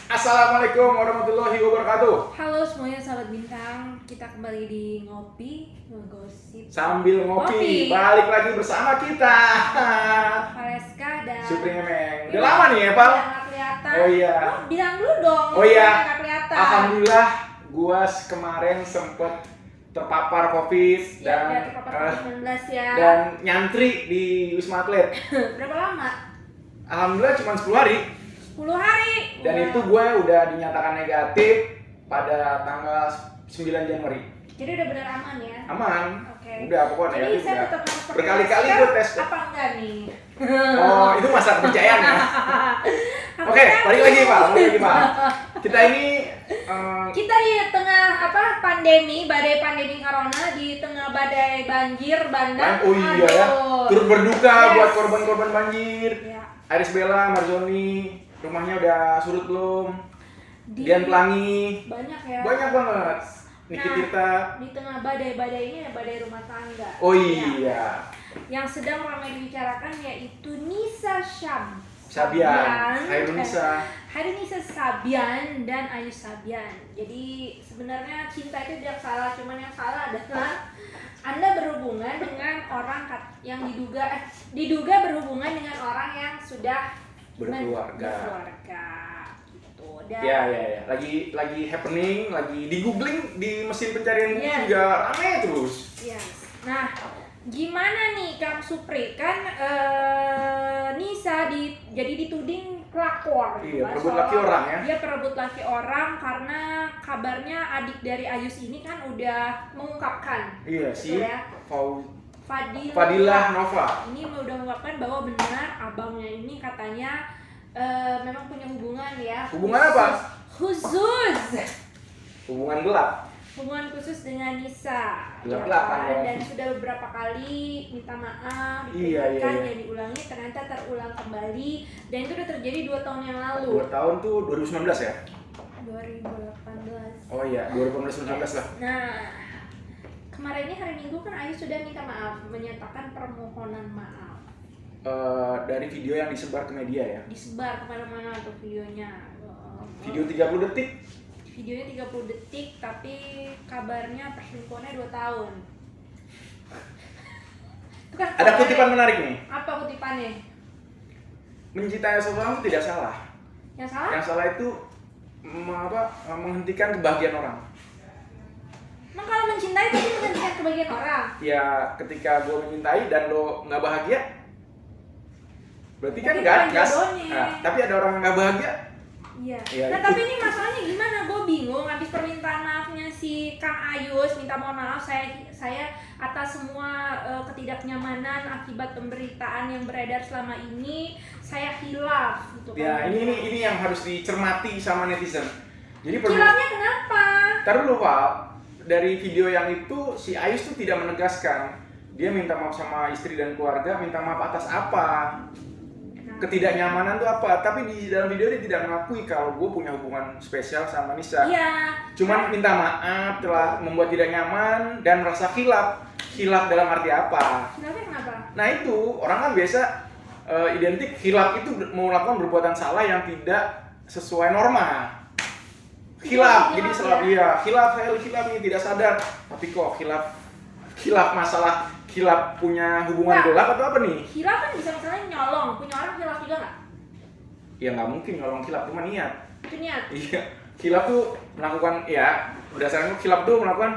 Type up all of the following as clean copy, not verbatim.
Assalamualaikum warahmatullahi wabarakatuh. Halo semuanya sahabat bintang, kita kembali di ngopi, ngegosip Sambil ngopi, balik lagi bersama kita Valeska dan Supri Memeng. Udah lama nih ya, Pak? Nggak kelihatan. Oh iya. Oh, bilang dulu dong. Oh iya. Nggak kelihatan. Alhamdulillah, gua kemarin sempet terpapar COVID Ya, terpapar COVID-19 ya. dan nyantri di Wisma Atlet. Berapa lama? Alhamdulillah cuma 10 hari. 10 hari. Dan Wah. itu gue udah dinyatakan negatif pada tanggal 9 Januari. Jadi udah benar aman ya? Aman. Oke. Udah pokoknya Jadi negatif saya udah. tetap harus pakai Berkali-kali masker, gue tes. apa enggak nih? Oh, itu masalah kepercayaan ya. Oke, balik lagi Pak. Kita ini Kita di tengah badai pandemi corona, di tengah badai banjir bandang. oh iya ya. Aduh. Turut berduka Yes. buat korban-korban banjir. Ya. Aris Bella, Marzoni, rumahnya udah surut belum? Di- Dian Pelangi. Banyak ya. Banyak banget. Niki Nah, Tirta. di tengah badai-badai ini ada badai rumah tangga. Oh Ya. iya. Yang sedang ramai dibicarakan yaitu Nisa Sabian, Hairunisa. Hairunisa Sabian dan Ayu Sabian. Jadi sebenarnya cinta itu tidak salah, cuman yang salah adalah Anda berhubungan dengan orang yang diduga berhubungan dengan orang yang sudah Berkeluarga. gitu. Dan Ya. Lagi happening, lagi di googling di mesin pencarian Google Iya. juga rame terus. yes. Nah, gimana nih Kang Supri? Kan Nisa jadi dituding pelakor. Iya, Kan? perebut Soal laki orang ya. Dia perebut laki orang karena kabarnya adik dari Ayus ini kan udah mengungkapkan. Iya Betul sih. ya? Fadilah. Fadilah Nova. Ini udah mengungkapkan bahwa benar abangnya ini katanya memang punya hubungan ya. Hubungan apa? Khusus. Hubungan gelap. Hubungan khusus dengan Nisa. Gelap-gelapan kan? dong. Dan sudah beberapa kali minta maaf, Iya. dan diulangi, ternyata terulang kembali. Dan itu udah terjadi 2 tahun yang lalu. 2 tahun tuh 2019 ya? 2018. Oh iya, 2019 lah. Nah, kemarin ini hari Minggu kan Ayu sudah minta maaf, menyatakan permohonan maaf. Dari video yang disebar ke media ya. Disebar kemana-mana tuh videonya. Video 30 detik. Videonya 30 detik, tapi kabarnya perselingkuhannya 2 tahun. Itu kan Ada kutipan menarik nih. apa kutipannya? Mencintai seseorang itu tidak salah. Yang salah? Yang salah itu menghentikan kebahagiaan orang. Emang kalau mencintai tapi menghentikan kebahagiaan orang? Ya ketika gue mencintai dan lo nggak bahagia, berarti kan Tapi nggak bukan jodohnya. nah, tapi ada orang yang nggak bahagia. Iya. Ya, Nah itu. tapi ini masalahnya gimana? Gue bingung. Habis permintaan maafnya si Kang Ayus minta mohon maaf saya atas semua ketidaknyamanan akibat pemberitaan yang beredar selama ini, saya hilaf. Gitu, Ya kan. ini yang harus dicermati sama netizen. Jadi perlu. Hilafnya kenapa? Ntar dulu Pak, dari video yang itu si Ayus tuh tidak menegaskan dia minta maaf sama istri dan keluarga, minta maaf atas apa, ketidaknyamanan tuh apa. Tapi di dalam video dia tidak mengakui kalau gue punya hubungan spesial sama Nisa. Iya. Cuman minta maaf telah membuat tidak nyaman dan merasa khilaf. Khilaf dalam arti apa? Hilafnya kenapa? Nah itu orang kan biasa identik khilaf itu melakukan perbuatan salah yang tidak sesuai norma. Khilaf, jadi selalu ya? khilaf nih tidak sadar. Tapi kok khilaf masalah khilaf punya hubungan Nggak. gelap atau apa nih? Hilaf kan bisa misalnya nyolong, punya orang hilaf juga nggak? Ya nggak mungkin nyolong khilaf cuma niat. Itu niat. Iya, khilaf tuh melakukan ya berdasarkan khilaf tuh melakukan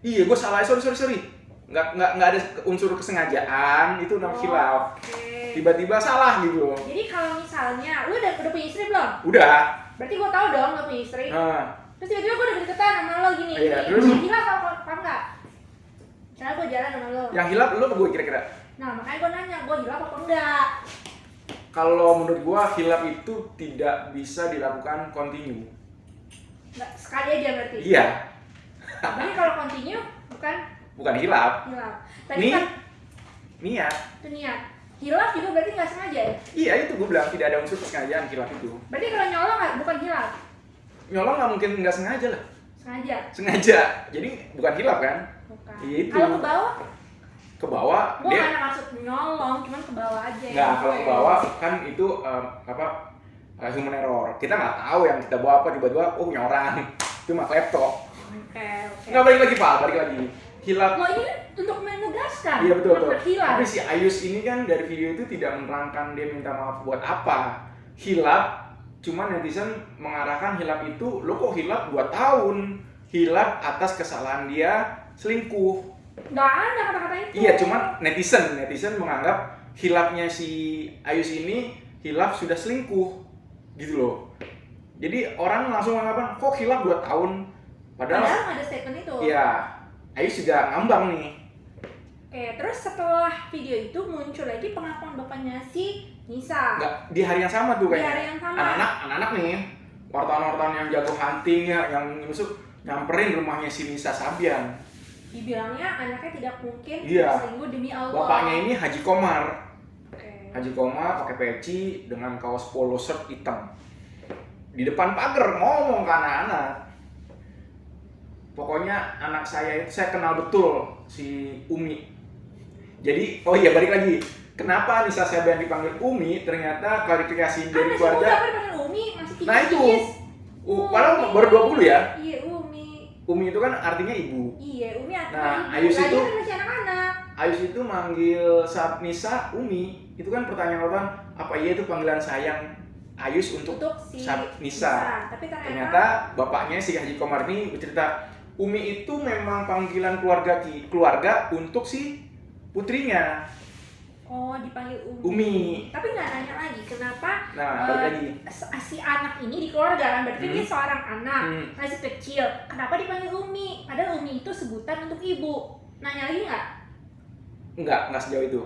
iya gue salah sorry nggak ada unsur kesengajaan itu namanya khilaf. Oke. Tiba-tiba salah gitu. Jadi kalau misalnya lu udah punya istri belum? Udah. Berarti gue tahu dong lu punya istri. Nah, Terus tiba-tiba gue udah deketan sama lo gini. Iya, Ini terus? hilaf apa enggak? Misalnya gue jalan sama lo. yang hilaf lu apa gue kira-kira? Nah makanya gue nanya, gue hilaf apa enggak? Kalau menurut gua hilaf itu tidak bisa dilakukan kontinu. Enggak, sekali aja berarti. Iya. Berarti kalau continue bukan hilaf. hilaf. Tadi Nih kan niat. itu niat. Hilaf juga berarti nggak sengaja ya? Iya itu gua bilang tidak ada unsur kesengajaan hilaf itu. Berarti kalau nyolong bukan hilaf? Nyolong nggak mungkin nggak sengaja lah. Sengaja? Sengaja. Jadi bukan hilaf kan? Bukan. Iya, itu. Kalau ke bawah? ke bawah Gue dia gak ada maksud nyolong, cuman ke bawah aja. nggak, kalau ke bawah kan itu human error. Kita nggak tahu yang kita bawa apa, tiba-tiba punya orang itu mah laptop. Oke. Nggak, balik lagi Pak, balik lagi. Hilap. Lo ini untuk menegaskan. Iya betul. Hilap. Tapi si Ayus ini kan dari video itu tidak menerangkan dia minta maaf buat apa. Hilap, cuma netizen mengarahkan hilap itu, lo kok hilap 2 tahun? Hilap atas kesalahan dia selingkuh. Nggak ada kata-kata itu. Iya, cuman netizen menganggap hilapnya si Ayus ini hilap sudah selingkuh, gitu loh. Jadi orang langsung menganggap kok hilap 2 tahun, padahal nggak ada statement itu. Iya, Ayus sudah ngambang nih. Oke, terus setelah video itu muncul lagi pengakuan bapaknya si Nisa. Nggak, di hari yang sama tuh Di kayaknya. hari yang sama. Anak-anak nih, wartawan-wartawan yang jago hunting ya, yang nusuk nyamperin rumahnya si Nisa Sabian. Dibilangnya anaknya tidak mungkin Iya. selingkuh demi Allah. Bapaknya ini Haji Komar. Oke. Haji Komar pakai peci dengan kaos polo shirt hitam. Di depan pagar ngomong ke anak-anak. Pokoknya anak saya itu saya kenal betul si Umi. Jadi, oh iya balik lagi. Kenapa Nisa Sabian dipanggil Umi? Ternyata klarifikasi dari Masih keluarga. muda kan panggil Umi, masih Nah itu, Umi. padahal baru 20 ya. Iya, Umi. Umi itu kan artinya ibu. Iya, Umi artinya Nah, ibu. Ayus Lagi itu- kan masih anak-anak. Ayus itu manggil saat Nisa Umi. Itu kan pertanyaan orang, apa iya itu panggilan sayang Ayus untuk si saat Nisa. Tapi Ternyata bapaknya si Haji Komar ini bercerita, Umi itu memang panggilan keluarga untuk si putrinya. oh, dipanggil Umi. Umi. Tapi nggak nanya lagi kenapa Nah, balik lagi. si anak ini di keluarga kan berarti dia seorang anak masih kecil. Kenapa dipanggil Umi? Padahal Umi itu sebutan untuk ibu. Nanya lagi nggak? Enggak sejauh itu.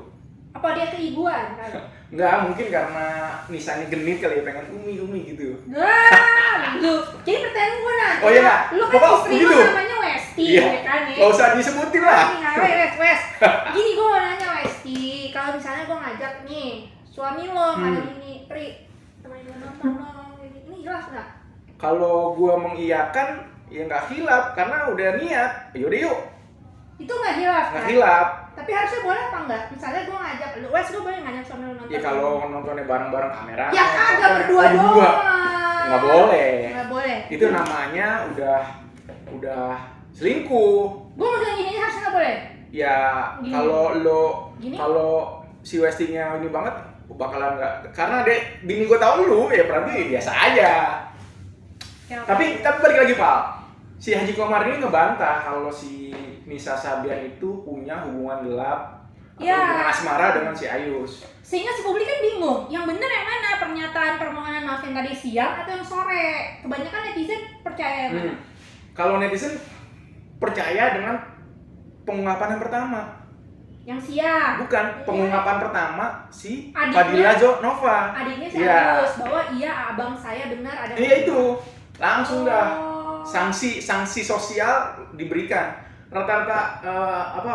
Apa dia keibuan kali? Enggak, mungkin karena Nisanya genit kali ya, pengen Umi gitu. Wah, lu. Jadi pertanyaan gue nanya. Oh iya nggak? Lu kan Pokok istri begitu. lu namanya Westi, Iya. ya kan ya? Gak usah disebutin lah. Wes. Gini gue mau nanya Westi, kalau misalnya gue ngajak nih suami lo kali ini, Pri, temenin gue nonton dong. Ini jelas nggak? Kalau gua mengiyakan ya nggak hilap karena udah niat. Yaudah yuk, Itu nggak hilaf nggak kan? hilap. Tapi harusnya boleh apa enggak? Misalnya gue ngajak lu, Wes gue boleh ngajak suami lu nonton? Ya kalau nontonnya bareng-bareng kamera. Ya kagak berdua Oh, doang. berdua. Nggak boleh. Nggak boleh. Itu namanya udah selingkuh. Gue mau bilang gini harusnya nggak boleh. Ya Gini. Gini? kalau si Westinya ini banget bakalan nggak, karena bini gua tahu lu ya berarti biasa aja. Ya, Tapi balik lagi Pak, si Haji Komar ini ngebantah kalau si Nisa Sabian itu punya hubungan gelap atau Ya. hubungan asmara dengan si Ayus. sehingga si publik kan bingung, yang bener yang mana, pernyataan permohonan maaf yang tadi siang atau yang sore? Kebanyakan netizen percaya yang mana? Kalau netizen percaya dengan pengungkapan yang pertama, Yang siang. bukan Iya. pengungkapan pertama si Adiknya. Fadila Nova. Adiknya si Iya. Agus bahwa iya abang saya benar ada. Iya itu langsung dah Oh. sanksi sosial diberikan. Rata-rata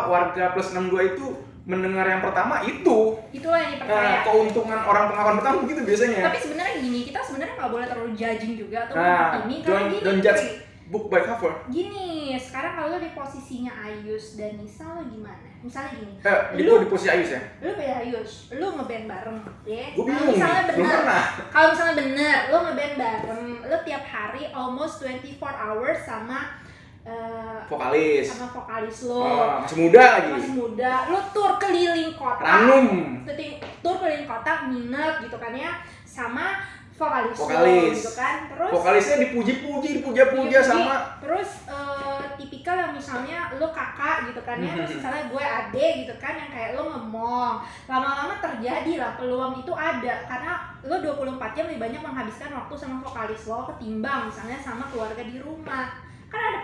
warga plus 62 itu mendengar yang pertama itu. Itulah yang dipercaya. Keuntungan orang pengakuan pertama begitu biasanya. Tapi sebenarnya gini, kita sebenarnya nggak boleh terlalu judging juga atau Nah, menghakimi karena gini. don't judge Pri. book by cover. Gini, sekarang kalau lo di posisinya Ayus dan Nisa lo gimana? Misalnya gini, Itu Lu- di posisi Ayus ya. lo kayak Ayus, lo ngeband bareng, ya? Gue Kalau bingung misalnya nih, belum bener, pernah. kalau misalnya bener, lo ngeband bareng, lo tiap hari almost 24 hours sama Vokalis. sama vokalis lo, Masih muda lagi. masih muda, lo tur keliling kota, Ranum. tur keliling kota, nginep gitu kan ya, sama vokalis lo Vokalis. gitu kan, terus Vokalisnya dipuji-puji, dipuja-puja Jadi, sama. terus tipikal yang misalnya lo kakak gitu kan ya, terus misalnya gue ade gitu kan yang kayak lo ngomong, lama-lama terjadi lah peluang itu ada karena lo 24 jam lebih banyak menghabiskan waktu sama vokalis lo ketimbang misalnya sama keluarga di rumah. Kan ada,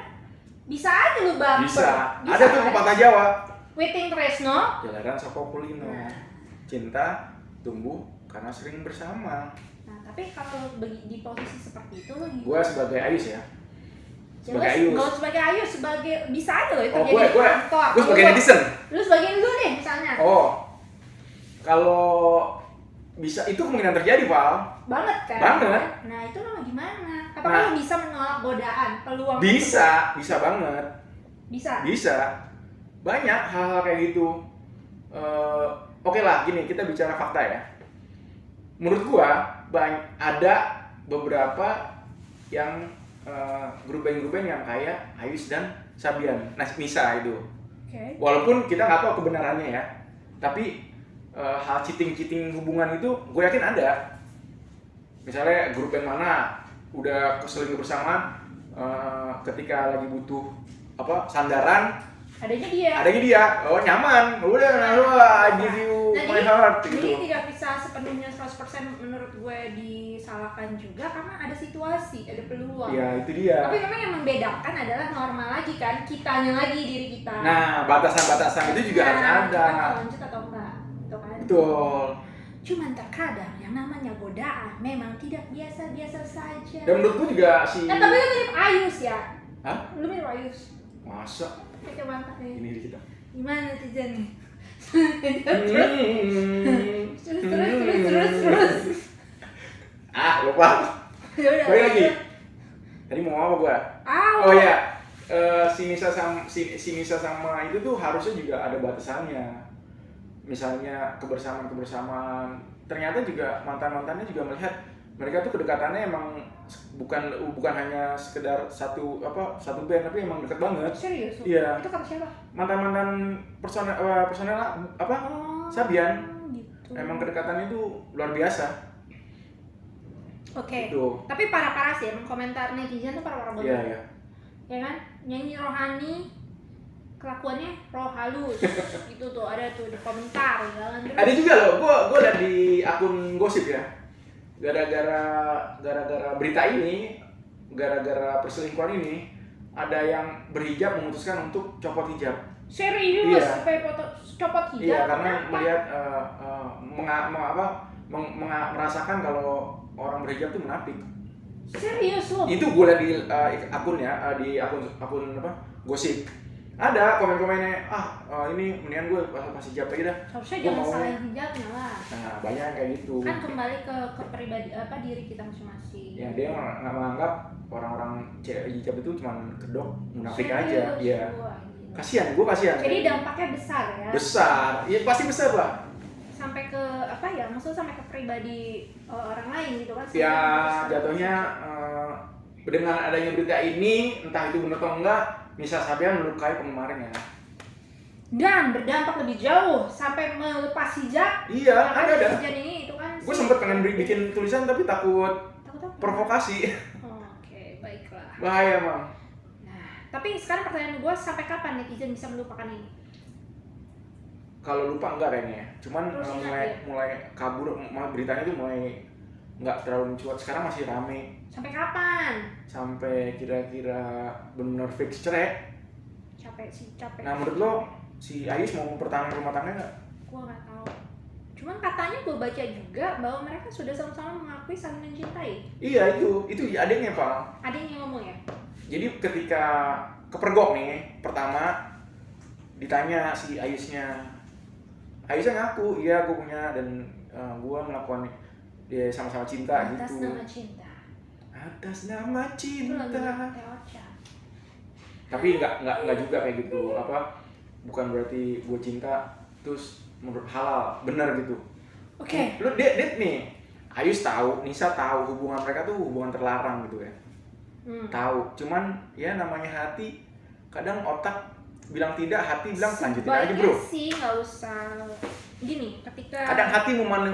bisa aja lo baper. Bisa. Ada tuh kan? pepatah Jawa. Waiting Tresno. Jalanan Sokokulino. Nah. Cinta tumbuh karena sering bersama. Nah, tapi kalau di posisi seperti itu lo Gue sebagai Ayus ya. Ya, Sebagai lo- Ayus. lo sebagai Ayus sebagai bisa aja lo itu Oh, jadi gue kantor. sebagai Lo- netizen. Lu sebagai lu deh misalnya. Oh. Kalau bisa itu kemungkinan terjadi, Val. Banget kan? Banget. Nah, itu lo gimana? Apakah lo bisa menolak godaan, peluang Bisa banget. Bisa. Bisa. Banyak hal-hal kayak gitu. Oke lah, gini kita bicara fakta ya. Menurut gua ada beberapa yang grup band yang kayak Ayus dan Sabian, Nisa itu. Oke. Walaupun kita nggak tahu kebenarannya ya, tapi hal cheating hubungan itu gue yakin ada. Misalnya grup band mana udah keselingkuh bersama, ketika lagi butuh sandaran, adanya dia, oh nyaman, udah I give you my heart gitu. Jadi tidak bisa sepenuhnya 100% menurut gue disalahkan juga karena ada situasi, ada peluang. Ya itu dia. Tapi memang yang membedakan adalah normal lagi kan, kitanya lagi, diri kita. Nah, batasan-batasan itu juga harus ada. Kita mau lanjut atau enggak, gitu kan? Betul. Cuman terkadang yang namanya godaan memang tidak biasa-biasa saja. Dan menurut gue juga si... Tapi lu mirip Ayus ya? Hah? Lu mirip Ayus? Masa? Kayak mantap nih. Ini kita. Gimana netizen nih? Terus. Lupa. Yaudah. Balik lagi. Tadi mau apa gua? Oh ya, si Nisa sama itu tuh harusnya juga ada batasannya. Misalnya kebersamaan. Ternyata juga mantannya juga melihat mereka tuh kedekatannya emang bukan hanya sekedar satu band, tapi emang deket banget. Serius? Iya. Itu kata siapa? Mantan personel Sabian. Gitu. Emang kedekatannya itu luar biasa. Oke. Gitu. Tapi parah-parah sih, emang komentar netizen tuh parah-parah banget. Iya. Ya kan? Nyanyi rohani, kelakuannya roh halus. Gitu tuh, ada tuh di komentar. Jalan terus. Ada juga loh, gua lihat di akun gosip ya. Gara-gara berita ini, gara-gara perselingkuhan ini, ada yang berhijab memutuskan untuk copot hijab. Serius? Iya. Sampai foto copot hijab? Iya, karena Kenapa? melihat merasakan kalau orang berhijab itu munafik. Serius loh? Itu gue lihat di akunnya, di akun gosip. Ada komen-komennya, ini mendingan gue pas hijab aja dah. Harusnya Gua jangan mau- salahin hijabnya lah. Nah, banyak yang kayak gitu. Kan kembali ke pribadi diri kita masing-masing. Ya, dia nggak menganggap orang-orang hijab itu cuma kedok, munafik Serius? aja. Iya. Wah, gila. Gue kasihan. Jadi dampaknya besar ya. Besar. Iya, pasti besar lah. Sampai ke maksudnya sampai ke pribadi orang lain gitu kan. Ya, Sampai jatuhnya dengan adanya berita ini, entah itu benar atau enggak, Nisa Sabian melukai penggemarnya. dan berdampak lebih jauh sampai melepas hijab. Iya, ada. Netizen ini itu kan. Gue sempet pengen bikin tulisan tapi takut Takut apa? provokasi. Oke, baiklah. Bahaya, Bang. Nah, tapi sekarang pertanyaan gue, sampai kapan netizen bisa melupakan ini? Kalau lupa enggak kayaknya. Cuman Terus ingat mulai kabur, beritanya itu mulai nggak terlalu mencuat. Sekarang masih rame. Sampai kapan? Sampai kira-kira benar fix cerai. Capek. Nah, menurut lo si Ayus mau mempertahankan rumah tangga nggak? Gue nggak tahu. Cuman katanya gue baca juga bahwa mereka sudah sama-sama mengakui saling mencintai. Iya, itu adanya, Pak. Ada yang ngomong ya? Jadi ketika kepergok nih, pertama ditanya si Ayusnya ngaku, iya gue punya dan gue melakukan dia sama-sama cinta Atas gitu. nama cinta. Atas nama Itu lagu cinta. Teocha. Tapi nggak juga kayak gitu. Bukan berarti gue cinta terus menurut halal, benar gitu. Oke. Lu dia nih, Ayus tahu, Nisa tahu hubungan mereka tuh hubungan terlarang gitu ya. Tahu, cuman ya namanya hati, kadang otak bilang tidak, hati bilang lanjutin aja bro. Sebaiknya sih nggak usah gini, ketika Kadang hati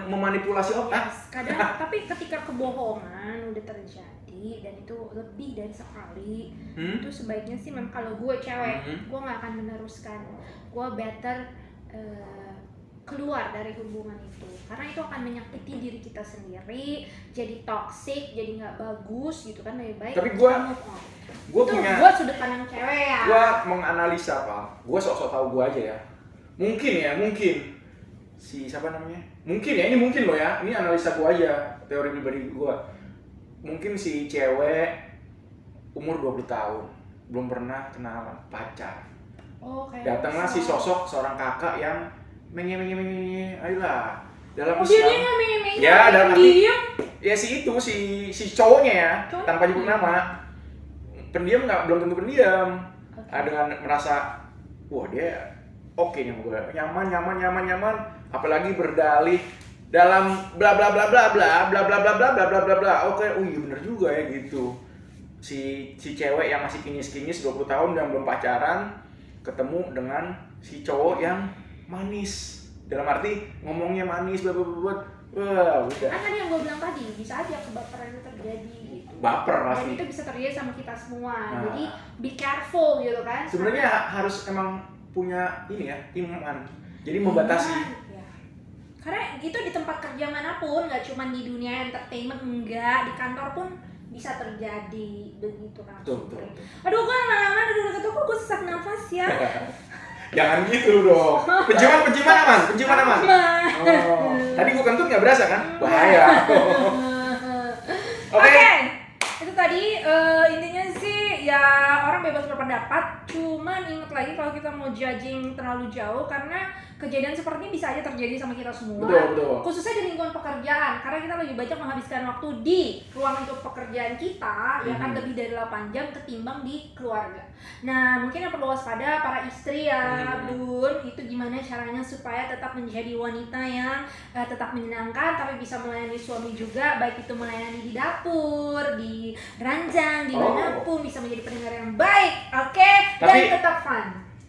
memanipulasi otak. Yes, kadang tapi ketika kebohongan udah terjadi dan itu lebih dari sekali, itu sebaiknya sih memang kalau gue cewek, gue nggak akan meneruskan, gue better keluar dari hubungan itu karena itu akan menyakiti diri kita sendiri, jadi toxic, jadi nggak bagus gitu kan. Lebih baik Tapi kita gue move on. Gue sudut pandang cewek ya. Gue menganalisa Pak, gue sok-sok tahu gue aja ya. Mungkin si siapa namanya? Mungkin ya, ini mungkin loh ya. Ini analisa gue aja, teori pribadi gue. Mungkin si cewek umur 20 tahun, belum pernah kenal pacar. Datanglah si sosok seorang kakak yang menye, ayolah dalam Islam. Ya, dalam arti ya si itu si cowoknya ya, tanpa nyebut nama. Pendiam belum tentu pendiam. Dengan merasa wah dia oke nih gue, nyaman, apalagi berdalih dalam bla bla bla bla bla bla bla bla bla bla bla bla bla. Oke, oh iya bener juga ya gitu. Si cewek yang masih kinyis 20 tahun dan belum pacaran ketemu dengan si cowok yang manis. Dalam arti ngomongnya manis, bla bla bla bla. Wah, udah. Kan tadi yang gue bilang tadi, bisa aja kebaperan itu terjadi gitu. Baper pasti. Dan itu bisa terjadi sama kita semua. Nah. Jadi be careful gitu kan. Sebenarnya harus emang punya ini ya, iman. Jadi membatasi. Ya. Karena itu di tempat kerja manapun, nggak cuma di dunia entertainment, enggak, di kantor pun bisa terjadi begitu kan. Betul. Aduh, gue lama-lama duduk deket kok gue sesak nafas ya. Jangan gitu dong. Penciuman aman. Oh, tadi gue kentut nggak berasa kan? Bahaya. Oke. Itu tadi intinya sih ya orang bebas berpendapat. Cuman inget lagi kalau kita mau judging terlalu jauh karena kejadian seperti ini bisa aja terjadi sama kita semua. Betul. Khususnya di lingkungan pekerjaan karena kita lebih banyak menghabiskan waktu di ruang untuk pekerjaan kita ya kan lebih dari 8 jam ketimbang di keluarga. Nah, mungkin yang perlu waspada para istri ya, Bun, itu gimana caranya supaya tetap menjadi wanita yang tetap menyenangkan tapi bisa melayani suami juga, baik itu melayani di dapur, di ranjang, dimanapun bisa menjadi pendengar yang baik, oke? Dan tetap fun.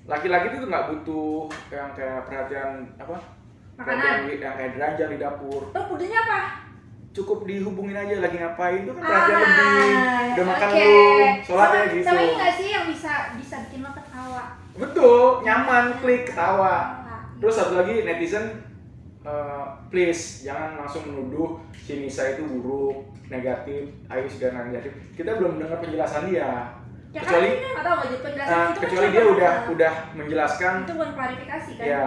Laki-laki itu nggak butuh yang kayak perhatian apa? Makanan. Yang kayak ranjang di dapur. Lo butuhnya apa? Cukup dihubungin aja lagi ngapain itu kan perhatian lebih. Udah makan okay. belum? Sholatnya gitu. Sama ini nggak sih yang bisa bikin lo ketawa? Betul, nyaman, klik, ketawa. Terus satu lagi netizen, please jangan langsung menuduh si Nisa itu buruk, negatif, Ayus dan negatif. Kita belum dengar penjelasan dia. Ya Kecuali kan nggak tahu aja penjelasan itu kecuali kan dia cuma udah menjelaskan. itu bukan klarifikasi kan? Ya,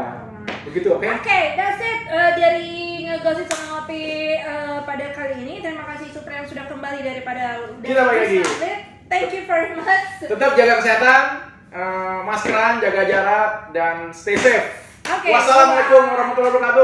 begitu, oke? Oke, that's it dari ngegosip sama ngopi pada kali ini. Terima kasih Supra yang sudah kembali daripada Kita balik lagi. Thank you very much. Tetap jaga kesehatan, maskeran, jaga jarak, dan stay safe. Oke. Wassalamualaikum warahmatullahi wabarakatuh.